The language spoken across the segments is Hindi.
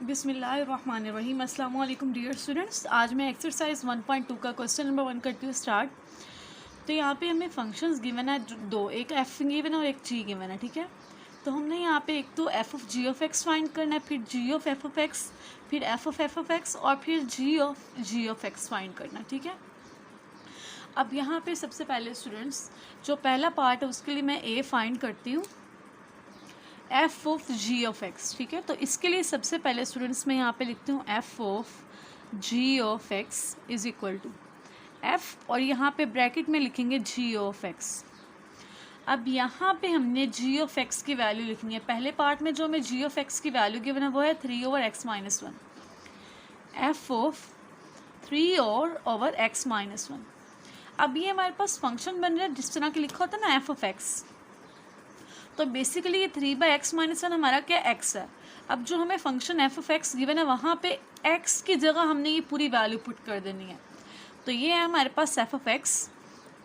बिस्मिल्लाहिर्रहमानिर्रहीम। अस्सलाम वालेकुम डियर स्टूडेंट्स। आज मैं एक्सरसाइज 1.2 का क्वेश्चन नंबर 1 करती हूँ स्टार्ट। तो यहाँ पे हमें फंक्शंस गिवन है दो, एक एफ गिवन है और एक जी गिवन है। ठीक है, तो हमने यहाँ पे एक तो f of g of x find करना है, फिर g of f of x, फिर एफ ऑफ एक्स और फिर जी ऑफ एक्स फाइंड करना है। ठीक है, अब यहाँ पे सबसे पहले स्टूडेंट्स जो पहला पार्ट है उसके लिए मैं ए फाइंड करती हूँ, f of g of x. ठीक है, तो इसके लिए सबसे पहले स्टूडेंट्स मैं यहाँ पे लिखती हूँ f of g of x is equal to f और यहाँ पे ब्रैकेट में लिखेंगे जी ऑफ एक्स। अब यहाँ पे हमने जी ऑफ एक्स की वैल्यू लिखनी है। पहले पार्ट में जो हमें जी ऑफ एक्स की वैल्यू गिवन है वो है 3/x-1, एफ ऑफ 3/x-1। अब ये हमारे पास फंक्शन बन रहा है जिस तरह के लिखा होता है ना एफ ऑफ एक्स, तो बेसिकली ये 3/x-1 हमारा क्या एक्स है। अब जो हमें function F of x given है वहाँ पे एक्स की जगह हमने ये पूरी वैल्यू पुट कर देनी है। तो ये है हमारे पास एफ ऑफ एक्स,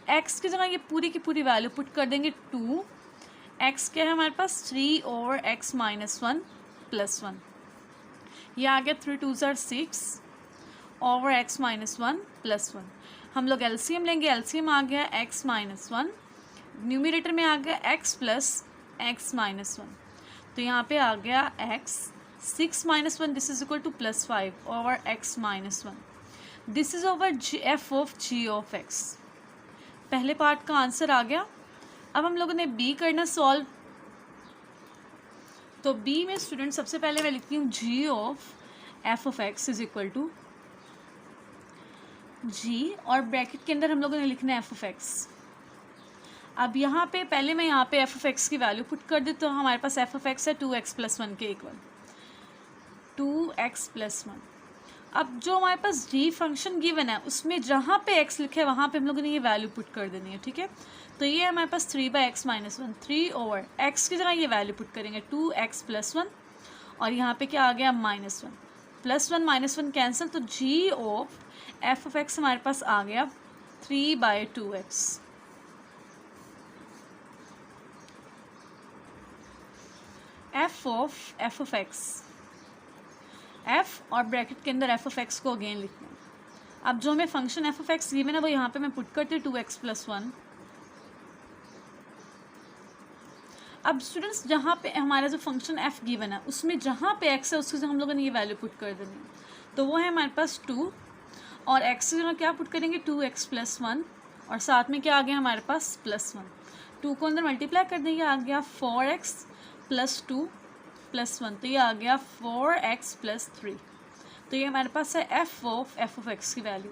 एक्स की जगह ये पूरी की पूरी वैल्यू पुट कर देंगे 2। एक्स क्या है हमारे पास 3/x-1 + 1, ये आ गया 3 2 6 over x-1 + 1। हम लोग एलसीएम लेंगे, एलसीएम आ गया x-1, न्यूमरेटर में आ गया x + x-1, तो यहाँ पे आ गया x 6 - 1 this is equal to +5 over x-1। This is over f of g of x. पहले पार्ट का आंसर आ गया। अब हम लोगों ने बी करना सॉल्व। तो बी में स्टूडेंट सबसे पहले मैं लिखती हूँ g of f of x is equal to g और ब्रैकेट के अंदर हम लोगों ने लिखना है एफ ऑफ एक्स। अब यहाँ पे पहले मैं यहाँ पे एफ ऑफ एक्स की वैल्यू पुट कर दी, तो हमारे पास एफ ऑफ एक्स है 2x + 1 के इक्वल 2x + 1। अब जो हमारे पास जी फंक्शन गिवन है उसमें जहाँ पे x लिखे है वहाँ पे हम लोगों ने ये वैल्यू पुट कर देनी है। ठीक है, तो ये है हमारे पास 3/x-1, 3/x की जगह ये वैल्यू पुट करेंगे 2x + 1 और यहाँ पे क्या आ गया -1 +1 -1 कैंसिल, तो जी ऑफ एफ ऑफ एक्स हमारे पास आ गया 3/2x। F of x, F और ब्रैकेट के अंदर एफ ऑफ एक्स को अगेन लिखना है। अब जो हमें function F of x given है वो यहाँ पे मैं पुट करती हूँ 2x + 1। अब स्टूडेंट्स जहाँ पे हमारा जो फंक्शन एफ गिवन है उसमें जहाँ पे एक्स है उसकी जगह हम लोगों ने ये वैल्यू पुट कर देनी है, तो वो है हमारे पास 2 और एक्स की जगह क्या पुट करेंगे 2x + 1 और साथ में क्या आ गया हमारे पास +1। 2 को अंदर मल्टीप्लाई कर देंगे, आ गया 4x + 2 + 1, तो ये आ गया 4x + 3। तो ये हमारे पास है एफ ऑफ एक्स की वैल्यू।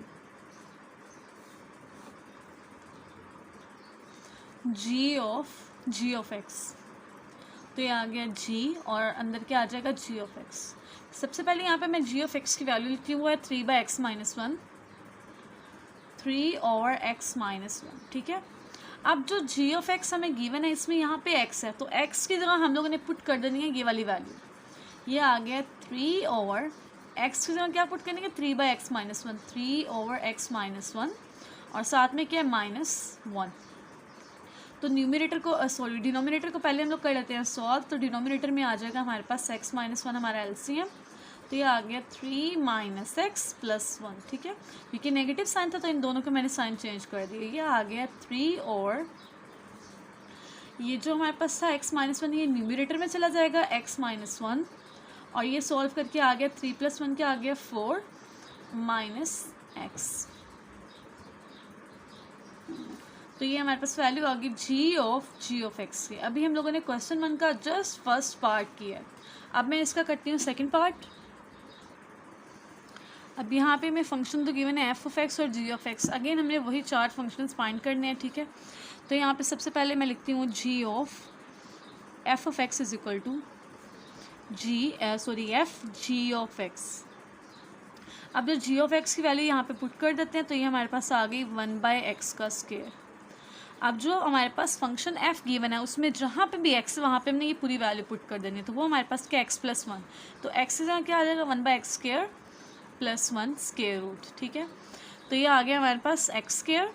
जी ऑफ एक्स, तो ये आ गया जी और अंदर क्या आ जाएगा जी ऑफ एक्स। सबसे पहले यहाँ पे मैं जी ऑफ एक्स की वैल्यू लिखती हूँ, वो है 3/x-1, 3/x-1। ठीक है, अब जो जी ऑफ एक्स हमें गिवन है इसमें यहाँ पे एक्स है, तो एक्स की जगह हम लोगों ने पुट कर देनी है ये वाली वैल्यू। ये आ गया 3/x की जगह क्या पुट करेंगे 3/x-1, 3/x-1 और साथ में क्या है -1। तो न्यूमरेटर को डिनोमिनेटर को पहले हम लोग कर लेते हैं सॉल्व। तो डिनोमिनेटर में आ जाएगा हमारे पास x-1 हमारा एलसीएम, तो ये आ गया 3 - x + 1। ठीक है, क्योंकि नेगेटिव साइन था तो इन दोनों को मैंने साइन चेंज कर दिया। ये आ गया 3 और ये जो हमारे पास था x-1 ये न्यूमरेटर में चला जाएगा x-1 और ये सॉल्व करके आ गया 3 + 1 क्या आ गया 4 - x। तो ये हमारे पास वैल्यू आ गई जी ऑफ एक्स की। अभी हम लोगों ने क्वेश्चन 1 का जस्ट फर्स्ट पार्ट किया है, अब मैं इसका करती हूँ सेकंड पार्ट। अब यहाँ पे मैं फंक्शन तो गिवन है एफ ऑफ एक्स और जी ऑफ एक्स, अगेन हमने वही 4 फंक्शंस फाइंड करने हैं। ठीक है, तो यहाँ पे सबसे पहले मैं लिखती हूँ g of f of x is equal to f g of x. अब जो जी ऑफ एक्स की वैल्यू यहाँ पे पुट कर देते हैं, तो ये हमारे पास आ गई 1/x²। अब जो हमारे पास फंक्शन एफ गिवन है उसमें जहाँ पे भी एक्स है वहाँ पे हमने ये पूरी वैल्यू पुट कर देनी है, तो वो हमारे पास क्या x + 1, तो x से जहाँ क्या आ जाएगा 1/x² + 1 स्क्वायर रूट। ठीक है, तो ये आ गया हमारे पास x²,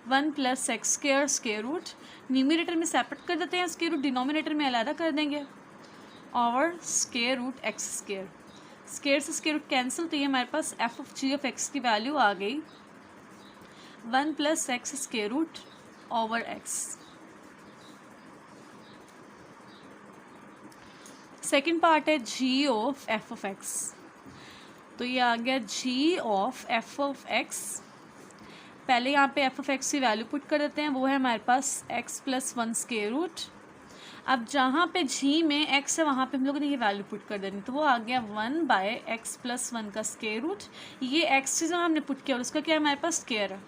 1 + x² square root. Numerator में सेपरेट कर देते हैं स्क्वायर रूट, डिनोमिनेटर में अलग कर देंगे और square root x square, square से स्क्वायर रूट कैंसिल, तो ये हमारे पास f of g of x की वैल्यू आ गई 1 plus x square root over x. Second part है g of f of x, तो ये आ गया g of f of x. पहले यहाँ पे एफ ऑफ एक्स की वैल्यू पुट कर देते हैं, वो है हमारे पास एक्स प्लस 1 स्क्वायर रूट। अब जहाँ पे जी में एक्स है वहाँ पे हम लोगों ने ये वैल्यू पुट कर देनी, तो वो आ गया 1 बाय एक्स प्लस 1 का स्क्वायर रूट। ये एक्स से जो हमने पुट किया और उसका क्या है हमारे पास स्क्वायर है,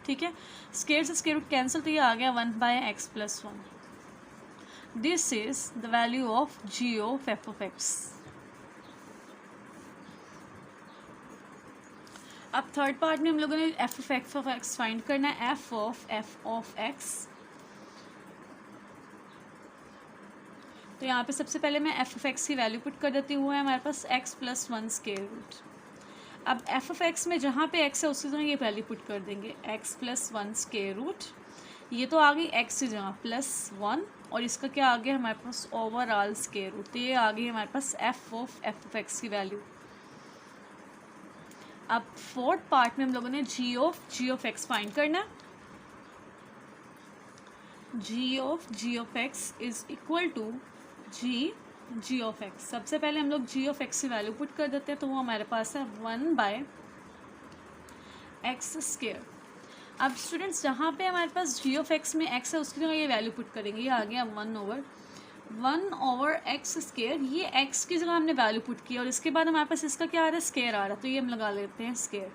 ठीक है। स्क्वायर से स्क्वायर रूट कैंसिल, तो ये आ गया 1 by x plus 1। This is the value of g of f of x. अब थर्ड पार्ट में हम लोगों ने एफ ऑफ एक्स फाइंड करना है, एफ ऑफ एक्स। तो यहाँ पे सबसे पहले मैं एफ ऑफ एक्स की वैल्यू पुट कर देती हूँ, हमारे पास एक्स प्लस 1 स्क्वायर रूट। अब एफ ऑफ एक्स में जहाँ पे एक्स है उसकी जगह ये वैल्यू पुट कर देंगे, एक्स प्लस 1 स्क्वायर रूट। ये तो आ गई एक्स की जगह प्लस 1, और इसका क्या आ गया हमारे पास ओवरऑल स्क्वायर रूट, तो ये आ गई हमारे पास एफ ऑफ एक्स की वैल्यू। अब फोर्थ पार्ट में हम लोगों ने जी ऑफ एक्स फाइंड करना है। G of x is equal to g of x. सबसे पहले हम लोग जी ऑफ एक्स की वैल्यू पुट कर देते हैं, तो वो हमारे पास है 1 बाय एक्स स्क्वायर। अब स्टूडेंट्स जहाँ पे हमारे पास जी ऑफ एक्स में एक्स है उसकी जगह ये वैल्यू पुट करेंगे, ये आ गया 1 ओवर एक्स स्क्वायर। ये एक्स की जगह हमने वैल्यू पुट की और इसके बाद हमारे पास इसका क्या आ रहा है, स्क्वायर आ रहा है, तो ये हम लगा लेते हैं स्क्वायर।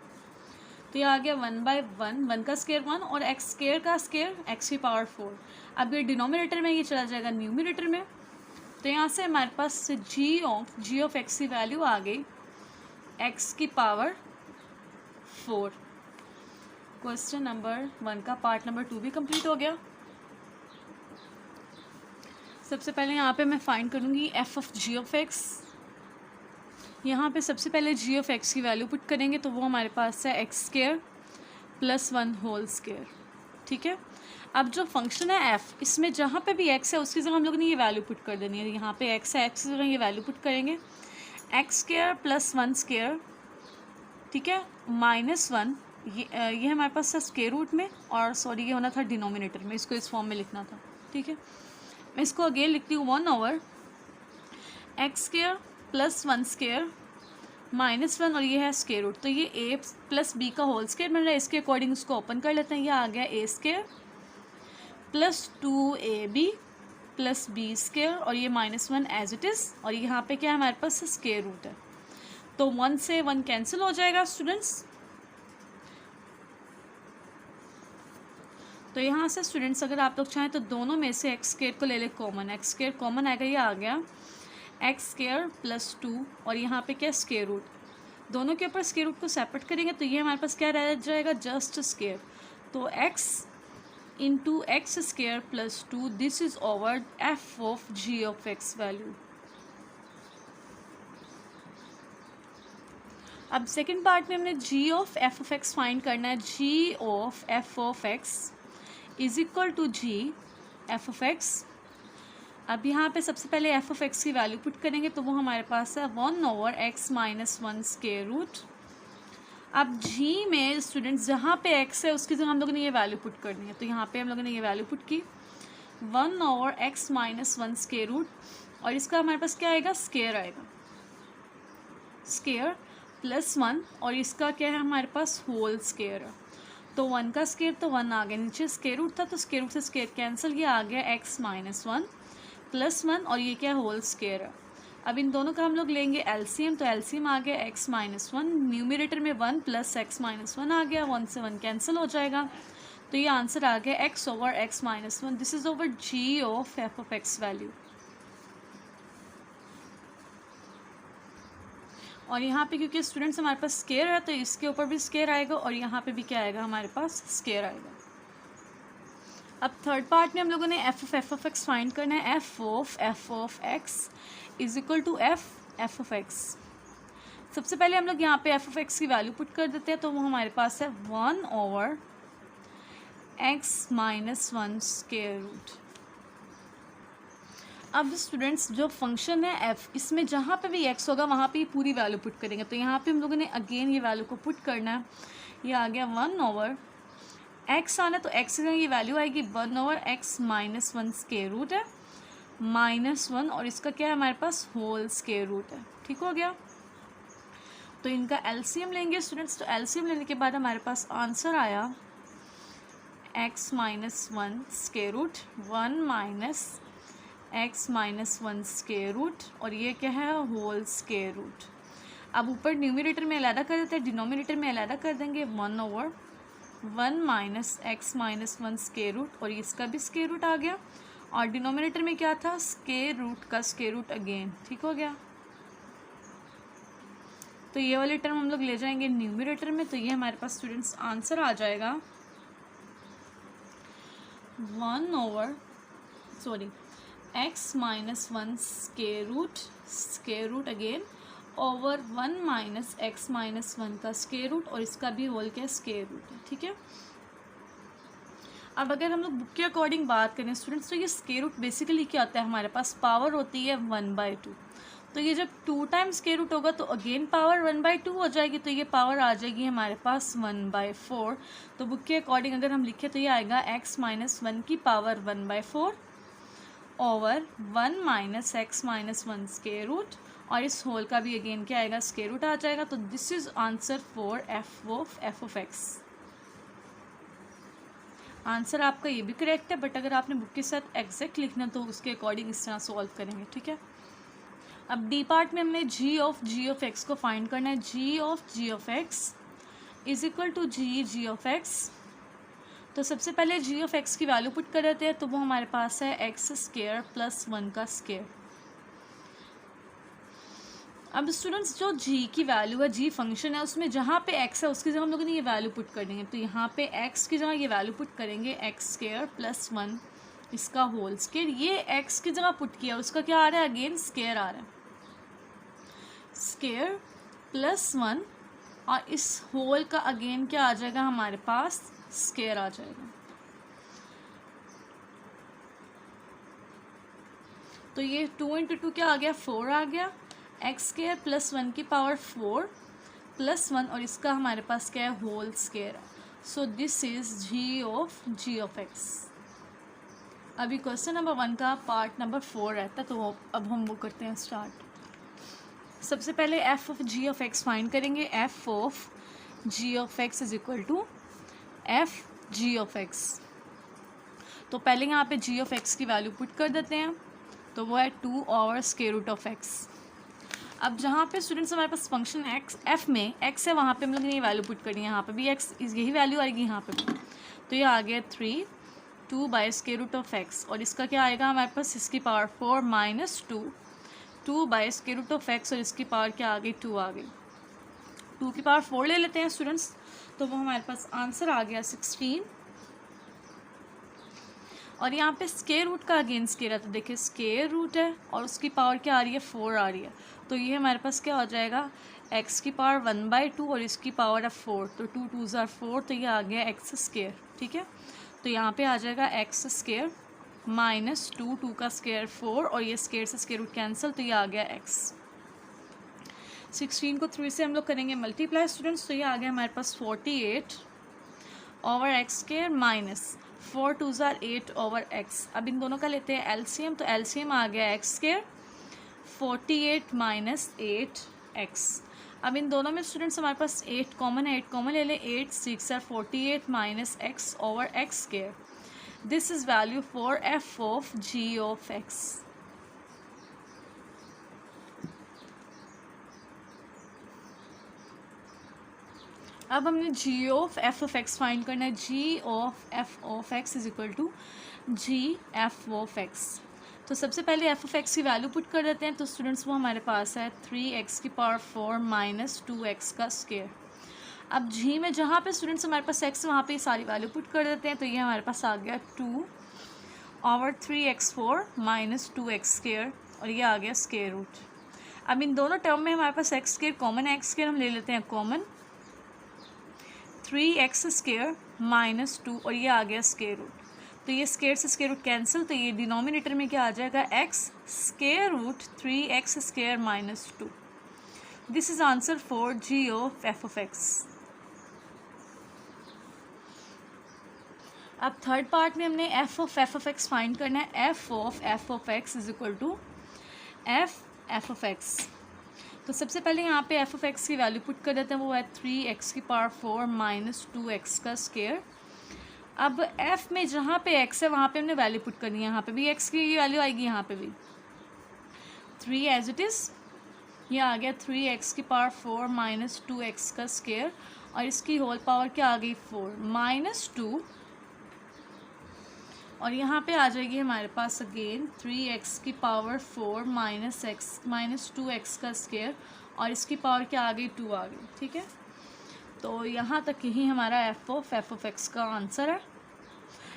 तो ये आ गया 1 बाय 1 का स्क्वायर 1 और एक्स स्क्वायर का स्क्वायर एक्स की पावर 4। अब ये डिनोमिनेटर में ये चला जाएगा न्यूमिनेटर में, तो यहाँ से हमारे पास जी ऑफ एक्स की वैल्यू आ गई एक्स की पावर 4। क्वेश्चन नंबर 1 का पार्ट नंबर 2 भी कंप्लीट हो गया। सबसे पहले यहाँ पे मैं फाइंड करूँगी f of g of x. यहाँ पे सबसे पहले जी ऑफ एक्स की वैल्यू पुट करेंगे, तो वो हमारे पास है x square plus 1 whole square, ठीक है। अब जो फंक्शन है एफ, इसमें जहाँ पे भी एक्स है उसकी जगह हम लोग ने ये वैल्यू पुट कर देनी है। यहाँ पे एक्स है, एक्स की जगह ये वैल्यू पुट करेंगे, एक्स स्क्वायर प्लस 1 स्क्वायर, ठीक है, -1। ये हमारे पास था स्क्वायर रूट में, और सॉरी ये होना था डिनोमिनेटर में, इसको इस फॉर्म में लिखना था, ठीक है। मैं इसको अगेन लिखती हूँ 1 over x square plus 1 square -1, और ये है स्क्वायर रूट, तो ये ए प्लस बी का होल स्क्वायर मिल रहा है। इसके अकॉर्डिंग उसको ओपन कर लेते हैं, ये आ गया a square plus 2ab plus b square, और ये -1 एज इट इज़, और यहाँ पे क्या है हमारे पास स्क्वायर रूट है, तो 1 से 1 कैंसिल हो जाएगा स्टूडेंट्स। तो यहाँ से स्टूडेंट्स अगर आप लोग चाहें तो दोनों में से एक्स स्क्वायर को ले ले कॉमन, एक्स स्क्वायर कॉमन आएगा, ये आ गया एक्स स्क्वायर प्लस 2, और यहाँ पे क्या स्क्वायर रूट, दोनों के ऊपर स्क्वायर रूट को सेपरेट करेंगे तो ये हमारे पास क्या रह जाएगा, जस्ट स्क्वायर। तो x into x square plus 2, this is over f of g of x value. अब सेकेंड पार्ट में हमने g of f of x find करना है। G of f of x is equal to g f of x. अब यहाँ पे सबसे पहले एफ ऑफ एक्स की वैल्यू पुट करेंगे, तो वो हमारे पास है 1 over x minus 1 square root. अब जी में स्टूडेंट्स जहाँ पे एक्स है उसकी जगह हम लोगों ने ये वैल्यू पुट करनी है, तो यहाँ पे हम लोगों ने ये वैल्यू पुट की 1 over x minus 1 square root, और इसका हमारे पास क्या आएगा, स्क्वायर आएगा, स्क्वायर प्लस 1, और इसका क्या है हमारे पास होल स्क्वायर है, तो 1 का स्क्वायर तो 1 आ गया, नीचे स्क्वायर रूट था तो स्क्वायर रूट से स्क्वायर कैंसिल, ये आ गया एक्स माइनस 1 प्लस 1, और ये क्या होल स्क्वायर है। अब इन दोनों का हम लोग लेंगे एलसीएम, तो एलसीएम आ गया एक्स माइनस 1, न्यूमिनेटर में 1 प्लस एक्स माइनस 1 आ गया, 1 से 1 कैंसिल हो जाएगा, तो ये आंसर आ गया x over x minus 1। This is over g of f of x value. और यहाँ पे क्योंकि स्टूडेंट्स हमारे पास स्क्वायर है तो इसके ऊपर भी स्क्वायर आएगा, और यहाँ पे भी क्या आएगा हमारे पास, स्क्वायर आएगा। अब थर्ड पार्ट में हम लोगों ने एफ ऑफ एक्स फाइंड करना है। F of x is equal to f of x. सबसे पहले हम लोग यहाँ पे एफ ऑफ एक्स की वैल्यू पुट कर देते हैं, तो वो हमारे पास है 1 over x minus 1 square root. अब स्टूडेंट्स जो फंक्शन है एफ, इसमें जहाँ पे भी एक्स होगा वहाँ पे ही पूरी वैल्यू पुट करेंगे। तो यहाँ पे हम लोगों ने अगेन ये वैल्यू को पुट करना है। ये आ गया 1 ओवर एक्स आना, तो एक्स की वैल्यू आएगी 1 over x minus 1 square root है -1, और इसका क्या है हमारे पास होल स्क्वायर रूट है। ठीक हो गया। तो इनका एलसीएम लेंगे स्टूडेंट्स। तो एलसीएम लेने के बाद हमारे पास आंसर आया x minus 1 square root 1 minus x minus 1 square root, और ये क्या है होल स्क्वायर रूट। अब ऊपर न्यूमरेटर में अलग कर देते हैं, डिनोमिनेटर में अलग कर देंगे 1 over 1 minus x minus 1 square root, और इसका भी स्क्वायर रूट आ गया, और डिनोमिनेटर में क्या था स्क्वायर रूट का स्क्वायर रूट अगेन। ठीक हो गया। तो ये वाली टर्म हम लोग ले जाएंगे न्यूमरेटर में, तो ये हमारे पास स्टूडेंट्स आंसर आ जाएगा 1 over x minus 1 square root again over 1 minus x minus 1 का स्क्वायर रूट, और इसका भी होल क्या स्क्वायर रूट है। ठीक है। अब अगर हम लोग बुक के अकॉर्डिंग बात करें स्टूडेंट्स, तो ये स्क्वायर रूट बेसिकली क्या होता है, हमारे पास पावर होती है 1/2। तो ये जब 2 टाइम्स स्क्वायर रूट होगा तो अगेन पावर 1/2 हो जाएगी, तो ये पावर आ जाएगी हमारे पास 1/4। तो बुक के अकॉर्डिंग अगर हम लिखें तो ये आएगा एक्स माइनस 1 की power 1/4 over 1 minus x minus 1 square root, और इस होल का भी अगेन क्या आएगा स्क्वायर रूट आ जाएगा। तो this is answer for f of x. Answer आपका ये भी करेक्ट है, बट अगर आपने बुक के साथ एग्जैक्ट लिखना तो उसके अकॉर्डिंग इस तरह सॉल्व करेंगे। ठीक है। अब डी पार्ट में हमने जी ऑफ एक्स को फाइंड करना है। G of x is equal to g of x. तो सबसे पहले जी ऑफ एक्स की वैल्यू पुट कर देते हैं, तो वो हमारे पास है एक्स स्क्वायर प्लस 1 का स्क्वायर। अब स्टूडेंट्स जो जी की वैल्यू है, जी फंक्शन है, उसमें जहाँ पे एक्स है उसकी जगह हम लोगों ने ये वैल्यू पुट कर देंगे। तो यहाँ पे एक्स की जगह ये वैल्यू पुट करेंगे एक्स स्क्वायर प्लस 1 इसका होल स्क्वायर। ये एक्स की जगह पुट किया, उसका क्या आ रहा है अगेन स्क्वायर आ रहा है, स्क्वायर प्लस 1, और इस होल का अगेन क्या आ जाएगा हमारे पास स्क्वायर आ जाएगा। तो ये 2 इंटू 2 क्या आ गया 4 आ गया, एक्स स्क्वायर प्लस 1 की पावर 4 प्लस 1, और इसका हमारे पास क्या है whole square. So this is g of x. अभी क्वेश्चन नंबर 1 का पार्ट नंबर 4 रहता है, तो अब हम वो करते हैं स्टार्ट। सबसे पहले f of g of x find करेंगे। F of g of x is equal to f g of x. तो पहले यहाँ पे जी ऑफ एक्स की वैल्यू पुट कर देते हैं, तो वो है 2 over square root of x. अब जहाँ पे स्टूडेंट्स हमारे पास फंक्शन एक्स एफ में एक्स है, वहाँ पे हम लोग ने ये वैल्यू पुट करनी है। यहाँ पे भी एक्स यही वैल्यू आएगी यहाँ पे भी। तो ये आ गया 3 2 by square root of x, और इसका क्या आएगा हमारे पास इसकी power 4 minus 2 by square root of x, और इसकी पावर क्या आ गई 2 आ गई। 2 की पावर 4 ले लेते हैं स्टूडेंट्स, तो वो हमारे पास आंसर आ गया 16। और यहाँ पे स्क्वायर रूट का अगेन स्क्वायर है, तो देखिए स्क्वायर रूट है और उसकी पावर क्या आ रही है 4 आ रही है। तो ये हमारे पास क्या हो जाएगा एक्स की पावर 1/2 और इसकी पावर है 4, तो 2 2s are 4, तो ये आ गया एक्स स्क्वायर। ठीक है। तो यहाँ पे आ जाएगा एक्स स्क्वायर माइनस 2 का स्क्वायर 4, और ये स्क्वायर से स्क्वायर रूट कैंसिल, तो ये आ गया एक्स। 16 को 3 से हम लोग करेंगे मल्टीप्लाई स्टूडेंट्स, तो ये आ गया हमारे पास 48 over x square minus 4 2s are 8 over x. अब इन दोनों का लेते हैं एलसीएम, तो एलसीएम आ गया एक्स स्क्वायर 48 माइनस 8 एक्स। अब इन दोनों में स्टूडेंट्स हमारे पास 8 कॉमन है, 8 कॉमन ले लें, 8 6 are 48 minus x over x square. This is value for f of g of x. अब हमने g of f of x find करना है। G of f of x is equal to g f of x. तो सबसे पहले एफ ऑफ एक्स की वैल्यू पुट कर देते हैं, तो स्टूडेंट्स वो हमारे पास है 3x की पावर 4 माइनस 2x का स्क्वायर। अब जी में जहाँ पे स्टूडेंट्स हमारे पास x वहाँ पे सारी वैल्यू पुट कर देते हैं, तो ये हमारे पास आ गया 2 over 3x4 minus 2x square, और ये आ गया स्क्वायर रूट। अब इन दोनों टर्म में हमारे पास एक्स स्क्वायर कॉमन है, एक्स स्क्वायर हम ले लेते हैं कॉमन, 3x स्क्वायर माइनस 2, और ये आ गया स्क्वायर रूट। तो ये स्केयर से स्केयर रूट कैंसिल, तो ये डिनोमिनेटर में क्या आ जाएगा, x square root 3x square minus 2। This is answer for g of f of x. अब थर्ड पार्ट में हमने एफ ऑफ एक्स फाइंड करना है। F of x is equal to f of x. तो सबसे पहले यहाँ पे एफ ऑफ एक्स की वैल्यू पुट कर देते हैं, वो है 3x की पावर 4 माइनस 2x का स्केयर। अब f में जहाँ पे x है वहाँ पे हमने वैल्यू पुट करनी है, यहाँ पे भी x की वैल्यू आएगी, यहाँ पे भी 3 एज इट इज़, ये आ गया 3x की पावर 4 माइनस 2x का स्केयर, और इसकी होल पावर क्या आ गई 4 माइनस 2, और यहाँ पे आ जाएगी हमारे पास अगेन 3x की पावर 4 माइनस 2x का स्केयर, और इसकी पावर क्या आ गई 2 आ गई। ठीक है, तो यहाँ तक ही हमारा एफ ऑफ एक्स का आंसर है।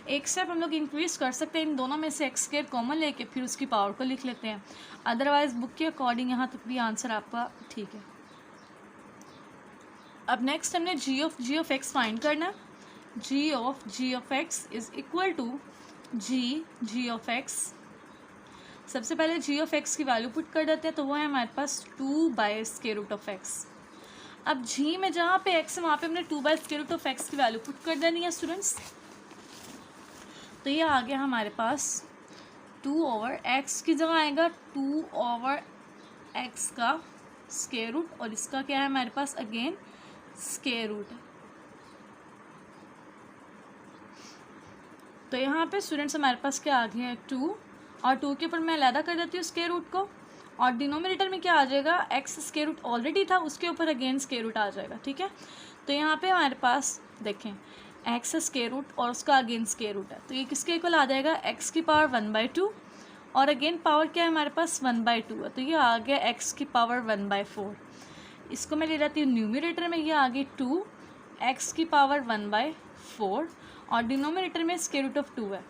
एक स्टेप हम लोग इंक्रीज कर सकते हैं, इन दोनों में से एक्स स्केयर कॉमन लेके फिर उसकी पावर को लिख लेते हैं, अदरवाइज बुक के अकॉर्डिंग यहाँ तक भी आंसर आपका ठीक है। अब नेक्स्ट हमने जी ऑफ एक्स फाइंड करना है। G of x is equal to g of x. सबसे पहले जी ऑफ एक्स की वैल्यू पुट कर देते हैं, तो वो है हमारे पास 2/√x। अब जी में जहाँ पे x है वहाँ पे हमने 2/√x की वैल्यू पुट कर देनी है स्टूडेंट्स। तो ये आ गया हमारे पास 2/x की जगह आएगा 2/x का स्क्वायर रूट, और इसका क्या है हमारे पास अगेन स्क्वायर रूट है। तो यहाँ पे स्टूडेंट्स हमारे पास क्या आ गया है 2, और 2 के ऊपर मैं अलहदा कर देती हूँ स्क्वायर रूट को, और डिनोमिनेटर में क्या आ जाएगा एक्स स्क्वायर रूट ऑलरेडी था, उसके ऊपर अगेन स्क्वायर रूट आ जाएगा। ठीक है, तो यहाँ पे हमारे पास देखें एक्स स्क्वायर रूट और उसका अगेन स्क्वायर रूट है, तो ये किसके इक्वल आ जाएगा एक्स की पावर 1/2, और अगेन पावर क्या है हमारे पास 1/2 है, तो ये आ गया एक्स की पावर 1/4। इसको मैं ले जाती हूँ न्यूमरेटर में, ये आ गई 2x की पावर 1/4, और डिनोमिनेटर में स्क्वायर रूट ऑफ 2 है।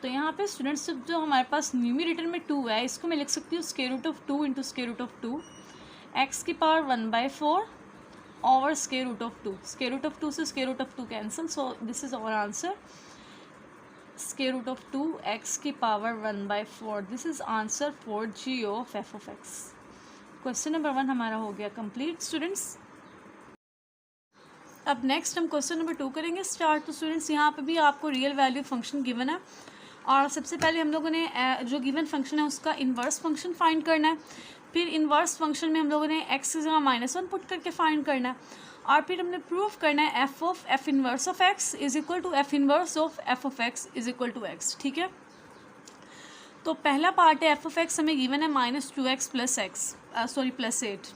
तो यहाँ पे स्टूडेंट्स जो हमारे पास न्यूमरेटर में 2 है, इसको मैं लिख सकती हूँ square root of 2 into square root of 2, x की पावर 1/4 और square root of 2। Square root of 2 से square root of 2 cancel, so this is our answer square root of 2 x की power 1/4। This is answer for g of f of x. Question number 1 हमारा हो गया कंप्लीट स्टूडेंट्स। अब नेक्स्ट हम क्वेश्चन नंबर 2 करेंगे स्टार्ट। तो स्टूडेंट्स यहाँ पे भी आपको रियल वैल्यू फंक्शन गिवन है, और सबसे पहले हम लोगों ने जो गिवन फंक्शन है उसका इन्वर्स फंक्शन फाइंड करना है। फिर इन्वर्स फंक्शन में हम लोगों ने एक्स की जगह -1 पुट करके फाइंड करना है, और फिर हमने प्रूव करना है f inverse of x is equal to f inverse of f of x is equal to x. ठीक है, तो पहला पार्ट है एफ ऑफ एक्स हमें गिवन है -2x + 8।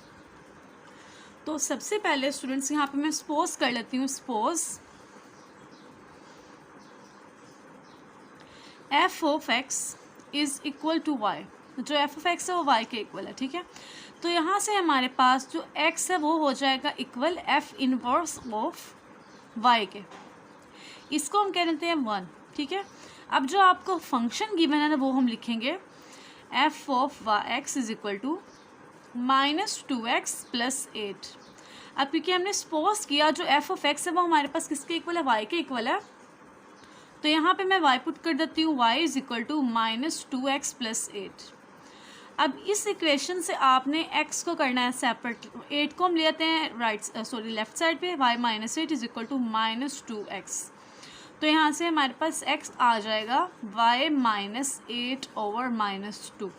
तो सबसे पहले स्टूडेंट्स यहाँ पे मैं सपोज कर लेती हूँ, suppose f of x is equal to y. जो एफ ऑफ एक्स है वो वाई के इक्वल है। ठीक है, तो यहाँ से हमारे पास जो एक्स है वो हो जाएगा equal f inverse of y के, इसको हम कह देते हैं 1। ठीक है, अब जो आपको फंक्शन गिवन है ना वो हम लिखेंगे f of x is equal to -2x + 8। अब क्योंकि हमने सपोज किया जो एफ ऑफ एक्स है वो हमारे पास किसके इक्वल है, वाई के इक्वल है, तो यहाँ पे मैं y पुट कर देती हूँ, y is equal to -2x + 8। अब इस इक्वेशन से आपने x को करना है सेपरेट, 8 को हम लेते हैं लेफ्ट साइड पे, y - 8 is equal to -2x। तो यहाँ से हमारे पास x आ जाएगा y - 8 ओवर -2।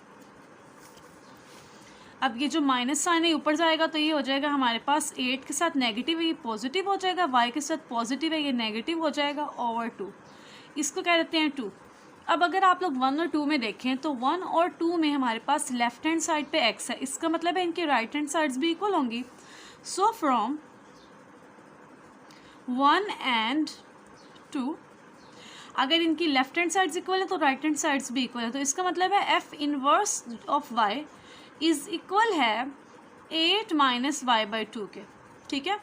अब ये जो माइनस साइन है ऊपर जाएगा, तो ये हो जाएगा हमारे पास 8 के साथ नेगेटिव है, ये पॉजिटिव हो जाएगा, y के साथ पॉजिटिव है, ये नेगेटिव हो जाएगा ओवर 2। इसको कह देते हैं 2। अब अगर आप लोग 1 और 2 में देखें तो 1 और 2 में हमारे पास लेफ्ट हैंड साइड पे x है, इसका मतलब है इनकी राइट हैंड साइड्स भी इक्वल होंगी। सो फ्रॉम 1 and 2 अगर इनकी लेफ्ट हैंड साइड्स इक्वल है तो राइट हैंड साइड्स भी इक्वल है, तो इसका मतलब है f inverse of y is equal है 8 - y/2 के। ठीक है,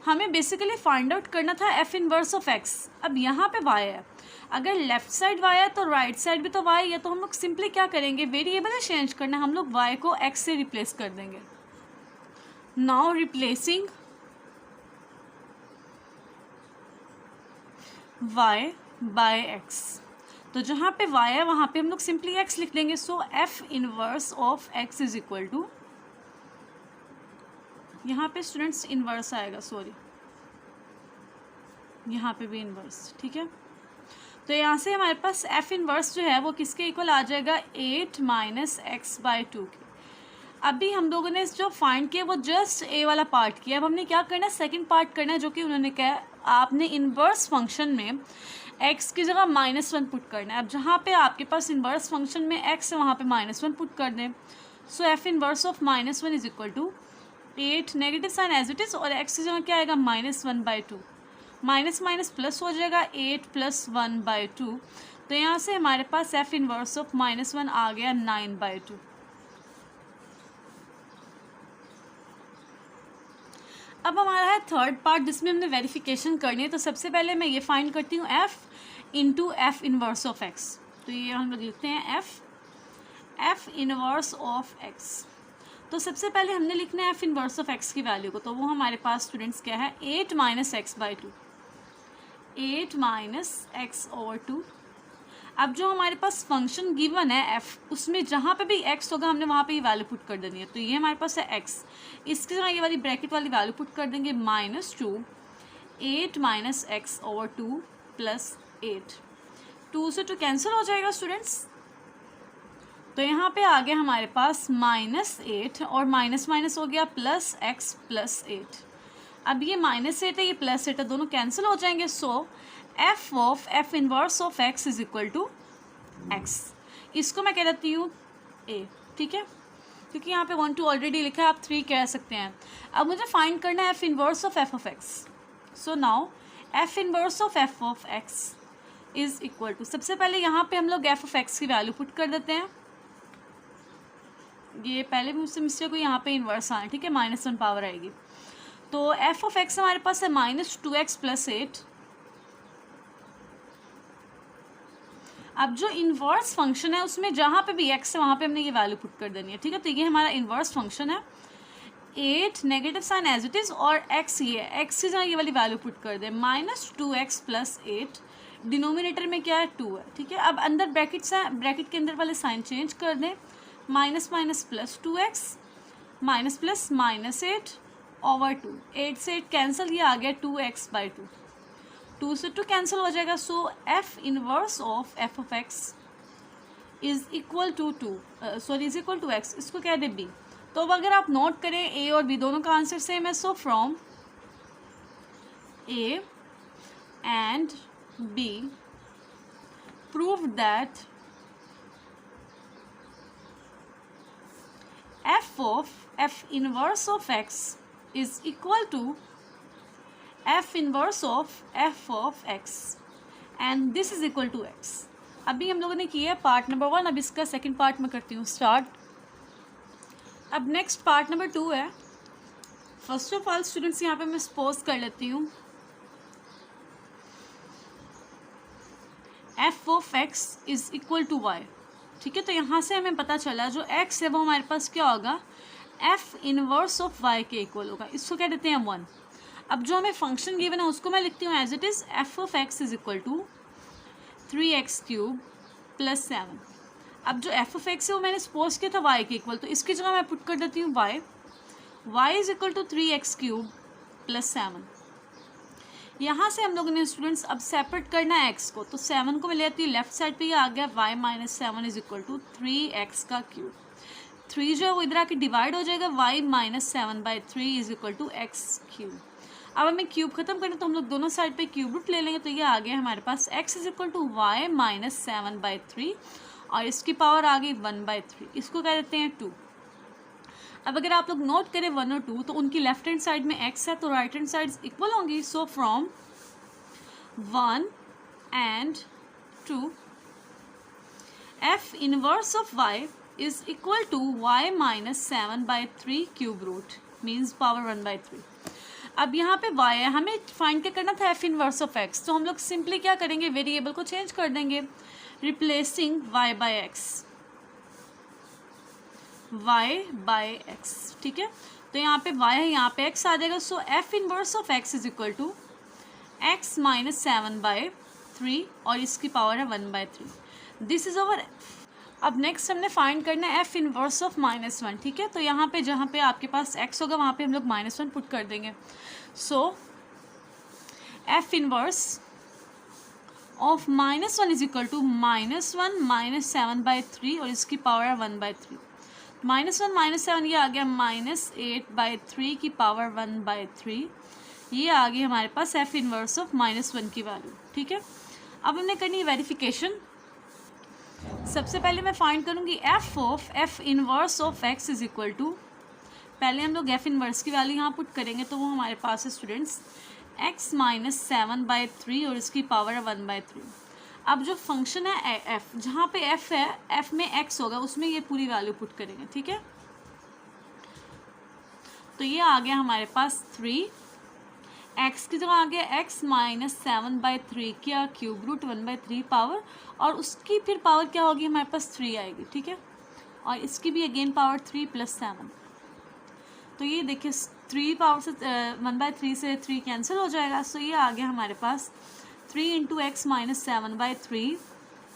हमें बेसिकली फाइंड आउट करना था एफ इनवर्स ऑफ x। अब यहाँ पे y है, अगर लेफ्ट साइड y है तो राइट साइड भी तो y है, तो हम लोग सिंपली क्या करेंगे, वेरिएबल चेंज करना है, हम लोग y को x से रिप्लेस कर देंगे। Now replacing y by x. तो जहाँ पे y है वहाँ पे हम लोग सिंपली x लिख देंगे। So f inverse of x is equal to, यहाँ पे स्टूडेंट्स इनवर्स आएगा, सॉरी यहाँ पे भी इनवर्स, ठीक है। तो यहाँ से हमारे पास एफ इनवर्स जो है वो किसके इक्वल आ जाएगा, 8 माइनस एक्स बाई 2 के। अभी हम लोगों ने जो फाइंड किया वो जस्ट ए वाला पार्ट किया। अब हमने क्या करना है, सेकंड पार्ट करना है, जो कि उन्होंने कहा आपने इनवर्स फंक्शन में x की जगह -1 पुट करना है। अब जहाँ पे आपके पास इनवर्स फंक्शन में x है वहाँ पे -1 पुट कर दें। So f inverse of -1 is equal to 8, negative sign as it is, और x की जगह क्या आएगा, -1/2, माइनस माइनस प्लस हो जाएगा, 8 + 1/2। तो यहाँ से हमारे पास एफ इनवर्स ऑफ -1 आ गया 9/2। अब हमारा है थर्ड पार्ट जिसमें हमने वेरिफिकेशन करनी है। तो सबसे पहले मैं ये फाइंड करती हूँ f into F inverse of x। तो ये हम लोग लिखते हैं एफ इनवर्स ऑफ x। तो सबसे पहले हमने लिखना है एफ इनवर्स ऑफ x की वैल्यू को। तो वो हमारे पास स्टूडेंट्स क्या है, 8 - x/2, 8 - x/2। अब जो हमारे पास फंक्शन गिवन है f, उसमें जहाँ पे भी x होगा हमने वहाँ पे ये वैल्यू पुट कर देनी है। तो ये हमारे पास है x, इसके जगह ये वाली ब्रैकेट वाली वैल्यू पुट कर देंगे, -2, 8 - x/2 + 8। 2 से 2 कैंसिल हो जाएगा स्टूडेंट्स। तो यहाँ पे आ गया हमारे पास -8 और माइनस माइनस हो गया +x + 8। अब ये -8 है, ये +8 है, दोनों कैंसिल हो जाएंगे। So f inverse of x is equal to x। इसको मैं कह देती हूँ a, ठीक है, क्योंकि यहाँ पे 1 2 ऑलरेडी लिखा है, आप 3 कह सकते हैं। अब मुझे फाइंड करना है f inverse of f of x। So now f inverse of f of x is equal to, सबसे पहले यहाँ पे हम लोग f ऑफ x की वैल्यू पुट कर देते हैं। ये पहले मुझसे मिस्टेक हुई, यहाँ पे इन्वर्स आना, ठीक है, -1 पावर आएगी। तो एफ ऑफ x हमारे पास है -2x + 8। अब जो इन्वर्स फंक्शन है उसमें जहाँ पे भी x है वहाँ पे हमने ये वैल्यू पुट कर देनी है, ठीक है। तो ये हमारा इन्वर्स फंक्शन है, 8, negative sign as it is, और x ये है, x की जहाँ ये वाली वैल्यू पुट कर दें, -2x + 8। डिनोमिनेटर में क्या है, 2 है, ठीक है। अब अंदर ब्रैकेट्स हैं, ब्रैकेट के अंदर वाले साइन चेंज कर दें, minus minus +2x, minus plus -8/2, 8 से 8 कैंसिल, ये आ गया 2x/2, 2 से 2 कैंसिल हो जाएगा। So f inverse of f of x is equal to x, इसको क्या दे b। तो अब अगर आप नोट करें a और b दोनों का आंसर सेम है। So from a and b prove that f inverse of x is equal to f inverse of f of x and this is equal to x। अभी हम लोगों ने किया पार्ट नंबर 1, अब इसका सेकंड पार्ट में करती हूँ स्टार्ट। अब नेक्स्ट पार्ट नंबर 2 है। फर्स्ट ऑफ ऑल स्टूडेंट्स यहाँ पे मैं सपोज कर लेती हूँ f of x is equal to y, ठीक है। तो यहाँ से हमें पता चला जो x है वो हमारे पास क्या होगा, f इनवर्स ऑफ y के इक्वल होगा, इसको क्या देते हैं 1। अब जो हमें फंक्शन गिवन है उसको मैं लिखती हूँ as it is f of x is equal to 3x³ + 7। अब जो f ऑफ x है वो मैंने सपोज किया था y के इक्वल, तो इसकी जगह मैं पुट कर देती हूँ y is equal to 3x³ + 7। यहाँ से हम लोगों ने स्टूडेंट्स अब सेपरेट करना है x को, तो 7 को मैं लेती हूँ लेफ्ट साइड पे, ये आ गया y - 7 is equal to 3x³। 3 जो है वो इधर आके डिवाइड हो जाएगा, y - 7/3 is equal to x³। अब हमें क्यूब खत्म करना तो हम लोग दोनों साइड पे क्यूब रूट ले लेंगे, तो ये आ गया हमारे पास x is equal to y - 7/3 और इसकी पावर आ गई 1/3, इसको कह देते हैं 2। अब अगर आप लोग नोट करें 1 और 2 तो उनकी लेफ्ट हैंड साइड में x है तो राइट हैंड साइड इक्वल होंगी। So from 1 and 2 f inverse of y is equal to y - 7/3 cube root means power 1/3। अब यहाँ पे y है, हमें फाइंड क्या करना था f इनवर्स ऑफ x, तो हम लोग सिंपली क्या करेंगे, वेरिएबल को चेंज कर देंगे, रिप्लेसिंग y by x, ठीक है। तो यहाँ पे y है, यहाँ पे x आ जाएगा। So f inverse of x is equal to x - 7/3 3 और इसकी पावर है 1/3। This is over. अब नेक्स्ट हमने फाइंड करना है एफ इनवर्स ऑफ -1, ठीक है। तो यहाँ पे जहाँ पे आपके पास x होगा वहाँ पे हम लोग -1 पुट कर देंगे। So f inverse of -1 is equal to -1 -7/3 और इसकी पावर है 1/3। -1 -7 ये आ गया -8/3 की पावर 1/3। ये आ गई हमारे पास एफ इनवर्स ऑफ -1 की वैल्यू, ठीक है। अब हमने करनी है वेरिफिकेशन। सबसे पहले मैं फाइंड करूँगी f inverse of x is equal to, पहले हम लोग एफ इनवर्स की वैल्यू यहाँ पुट करेंगे तो वो हमारे पास है स्टूडेंट्स x -7/3 और इसकी पावर है 1/3। अब जो फंक्शन है f, जहाँ पे f है, f में x होगा उसमें ये पूरी वैल्यू पुट करेंगे, ठीक है। तो ये आ गया हमारे पास 3, x की जगह आ गया x -7/3 क्या क्यूब रूट 1/3 पावर, और उसकी फिर पावर क्या होगी हमारे पास 3 आएगी, ठीक है। और इसकी भी अगेन पावर 3 + 7। तो ये देखिए 3 पावर से 1/3 से 3 कैंसिल हो जाएगा। सो ये आ गया हमारे पास 3 × x -7/3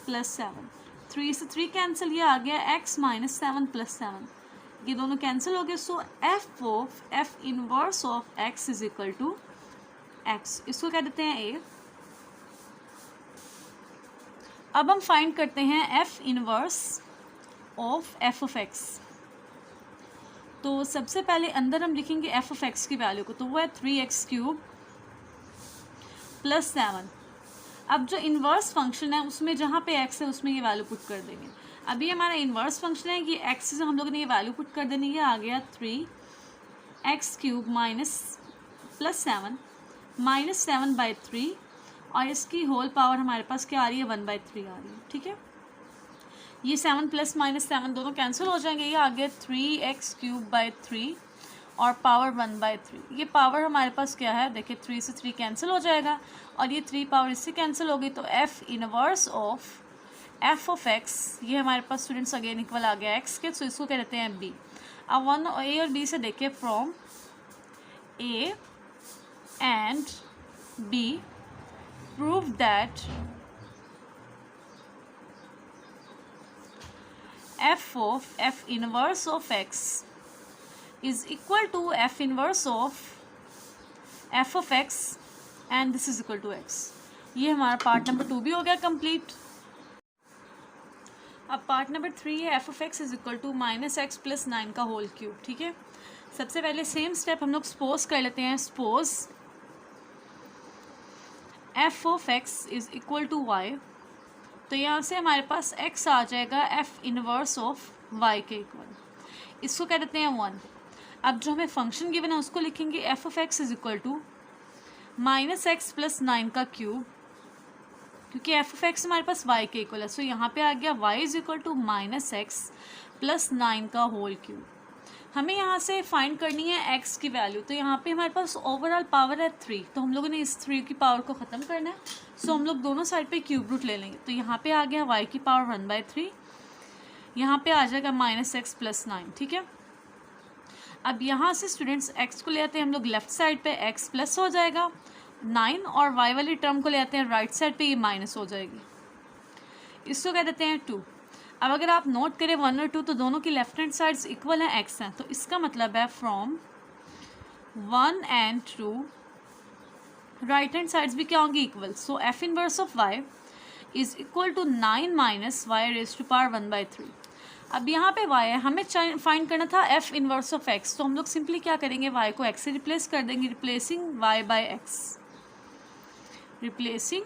+ 7। 3 से 3 कैंसिल, ये आ गया x -7 + 7, ये दोनों कैंसिल हो गए। So f inverse of x is equal to x, इसको कह देते हैं a। अब हम फाइंड करते हैं F inverse of f of x। तो सबसे पहले अंदर हम लिखेंगे f ऑफ x की वैल्यू को, तो वो है 3x³ + 7। अब जो इन्वर्स फंक्शन है उसमें जहाँ पे x है उसमें ये वैल्यू पुट कर देंगे। अभी हमारा इन्वर्स फंक्शन है कि x से हम लोगों ने ये वैल्यू पुट कर देनी है, आ गया 3x³ + 7 -7/3 और इसकी होल पावर हमारे पास क्या आ रही है 1/3 आ रही है, ठीक है। ये 7 + -7 दोनों कैंसिल हो जाएंगे, ये आ गया 3x³ / 3 और पावर 1/3। ये पावर हमारे पास क्या है, देखिए 3 से 3 कैंसिल हो जाएगा और ये 3 पावर इससे कैंसिल हो गई। तो F inverse of f of x, ये हमारे पास स्टूडेंट्स अगेन इक्वल आ गया x के, तो इसको कह देते हैं b। अब a और b से देखिए, from a and b prove that f inverse of x is equal to f inverse of f of x and this is equal to x। ये हमारा पार्ट नंबर 2 भी हो गया कंप्लीट। अब पार्ट नंबर 3 है f of x is equal to -x + 9 का होल क्यूब, ठीक है। सबसे पहले सेम स्टेप हम लोग सपोज कर लेते हैं। Suppose f of x is equal to y, तो यहाँ से हमारे पास x आ जाएगा f इनवर्स ऑफ y के इक्वल, इसको कह देते हैं 1। अब जो हमें फंक्शन गिवन है उसको लिखेंगे f of x is equal to -x + 9 का क्यूब, क्योंकि f of x हमारे पास y के इक्वल है। सो यहाँ पे आ गया y is equal to -x + 9 का होल क्यूब। हमें यहाँ से फाइंड करनी है x की वैल्यू, तो यहाँ पे हमारे पास ओवरऑल पावर है 3, तो हम लोगों ने इस 3 की पावर को ख़त्म करना है। सो हम लोग दोनों साइड पे क्यूब रूट ले लेंगे। तो यहाँ पे आ गया y की पावर 1/3, यहाँ पे आ जाएगा -x + 9, ठीक है। अब यहाँ से स्टूडेंट्स x को ले आते हैं हम लोग लेफ्ट साइड पे, x प्लस हो जाएगा 9 और y वाली टर्म को ले आते हैं राइट साइड पे, ये माइनस हो जाएगी, इसको कह देते हैं 2। अब अगर आप नोट करें 1 और 2 तो दोनों की लेफ्ट हैंड साइड्स इक्वल हैं, x हैं, तो इसका मतलब है from 1 and 2 right hand sides भी क्या होंगी equal. So f inverse of y is equal to 9 - y raised to power 1/3। अब यहाँ पे y है, हमें फाइंड करना था f इनवर्स ऑफ x, तो हम लोग सिंपली क्या करेंगे, y को x से रिप्लेस कर देंगे, replacing y by x, replacing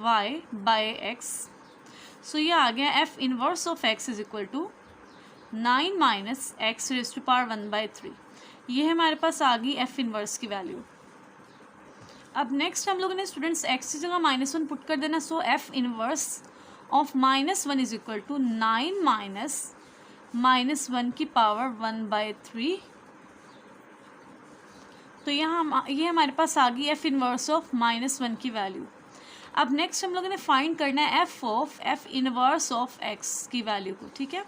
y by x। So ये आ गया f inverse of x is equal to 9 - x raised to power 1/3। ये हमारे पास आ गई f इनवर्स की वैल्यू। अब नेक्स्ट हम लोगों ने स्टूडेंट्स x की जगह -1 पुट कर देना। So f inverse of -1 is equal to 9 - -1 की पावर 1/3। तो यहाँ ये हमारे पास आ गई f इनवर्स ऑफ -1 की वैल्यू। अब नेक्स्ट हम लोगों ने फाइंड करना है f इनवर्स ऑफ x की वैल्यू को, ठीक है।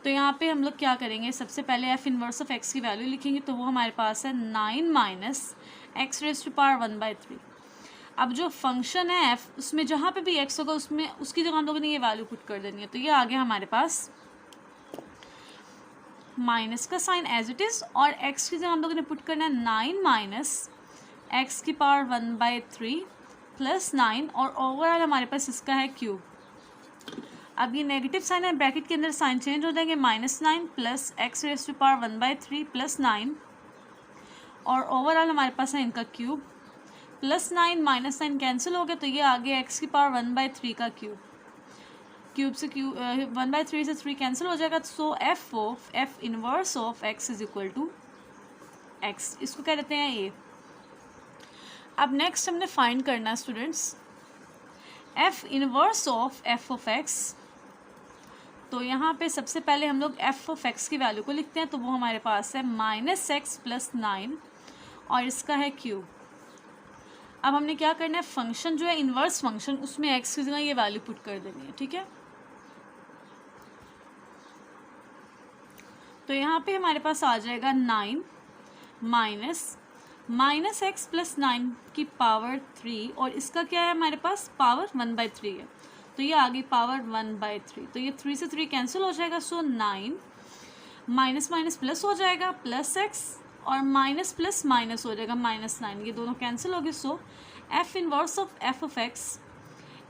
तो यहाँ पे हम लोग क्या करेंगे, सबसे पहले f इनवर्स ऑफ x की वैल्यू लिखेंगे, तो वो हमारे पास है 9 - x raised to power 1/3। अब जो फंक्शन है एफ, उसमें जहाँ पे भी एक्स होगा उसमें उसकी जगह हम लोगों ने ये वैल्यू पुट कर देनी है। तो ये आ गया हमारे पास माइनस का साइन एज इट इज़, और एक्स की जगह हम लोगों ने पुट करना है 9 माइनस एक्स की पावर 1/3 प्लस 9, और ओवरऑल हमारे पास इसका है क्यूब। अब ये नेगेटिव साइन है, ब्रैकेट के अंदर साइन चेंज हो जाएंगे, -9 plus x raise to power 1/3 plus 9, और ओवरऑल हमारे पास है इनका क्यूब। +9 -9 कैंसिल हो गया, तो ये आ गया एक्स की पावर 1/3 का क्यूब। क्यूब से क्यूब 1/3 से 3 कैंसिल हो जाएगा। So f inverse of x is equal to x, इसको क्या कहते हैं ए। अब नेक्स्ट हमने फाइंड करना है students F inverse of f of x. तो यहाँ पे सबसे पहले हम लोग एफ ऑफ एक्स की वैल्यू को लिखते हैं, तो वो हमारे पास है -x + 9, और इसका है क्यूब। अब हमने क्या करना है, फंक्शन जो है इनवर्स फंक्शन, उसमें एक्स की जगह ये वैल्यू पुट कर देनी है, ठीक है। तो यहाँ पे हमारे पास आ जाएगा 9 माइनस एक्स + 9 की पावर 3, और इसका क्या है हमारे पास पावर 1/3 है, तो ये आ गई पावर 1/3। तो ये 3 से 3 कैंसिल हो जाएगा। सो 9 माइनस माइनस प्लस हो जाएगा, प्लस एक्स, और माइनस प्लस माइनस हो जाएगा -9, ये दोनों कैंसिल हो गए। So f inverse of f of x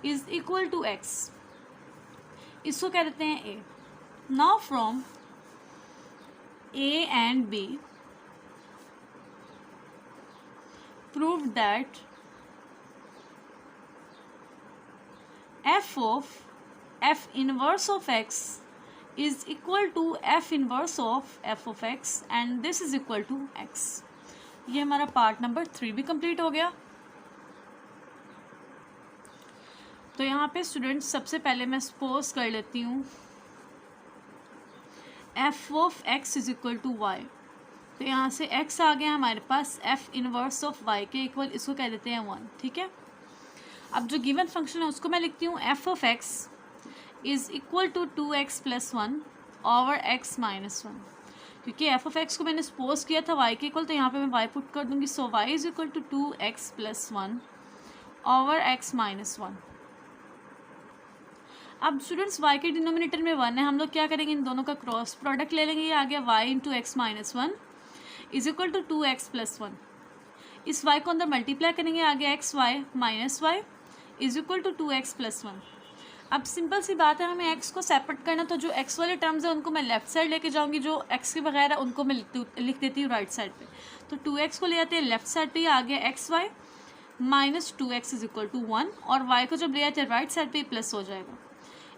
is equal to x, इसको कह देते हैं A. Now from A and B prove that f inverse of x is equal to f inverse of f of x and this is equal to x। ये हमारा पार्ट नंबर 3 भी कंप्लीट हो गया। तो यहाँ पे स्टूडेंट्स सबसे पहले मैं सपोज कर लेती हूँ f of x is equal to y. तो यहाँ से x आ गया हमारे पास, f इनवर्स ऑफ y के इक्वल, इसको कह देते हैं 1, ठीक है। अब जो गिवन फंक्शन है उसको मैं लिखती हूँ f of x is equal to 2x + 1 over x - 1, क्योंकि एफ ऑफ एक्स को मैंने सपोज किया था y के इक्वल, तो यहाँ पे मैं y पुट कर दूंगी। So y is equal to 2x + 1 over x - 1। अब स्टूडेंट्स y के डिनोमिनेटर में 1 है, हम लोग क्या करेंगे, इन दोनों का क्रॉस प्रोडक्ट ले लेंगे। ये आ गया y into x - 1 is equal to 2x + 1। इस y को अंदर मल्टीप्लाई करेंगे, आ गया xy - y is equal to 2x + 1। अब सिंपल सी बात है, हमें x को सेपरेट करना, तो जो x वाले टर्म्स है उनको मैं लेफ्ट साइड लेके जाऊंगी, जो x के बगैर है उनको मैं लिख देती हूँ राइट साइड पे। तो 2x को ले आते हैं लेफ्ट साइड पे, आ गया xy - 2x is equal to 1, और y को जब ले आते हैं राइट साइड पे प्लस हो जाएगा।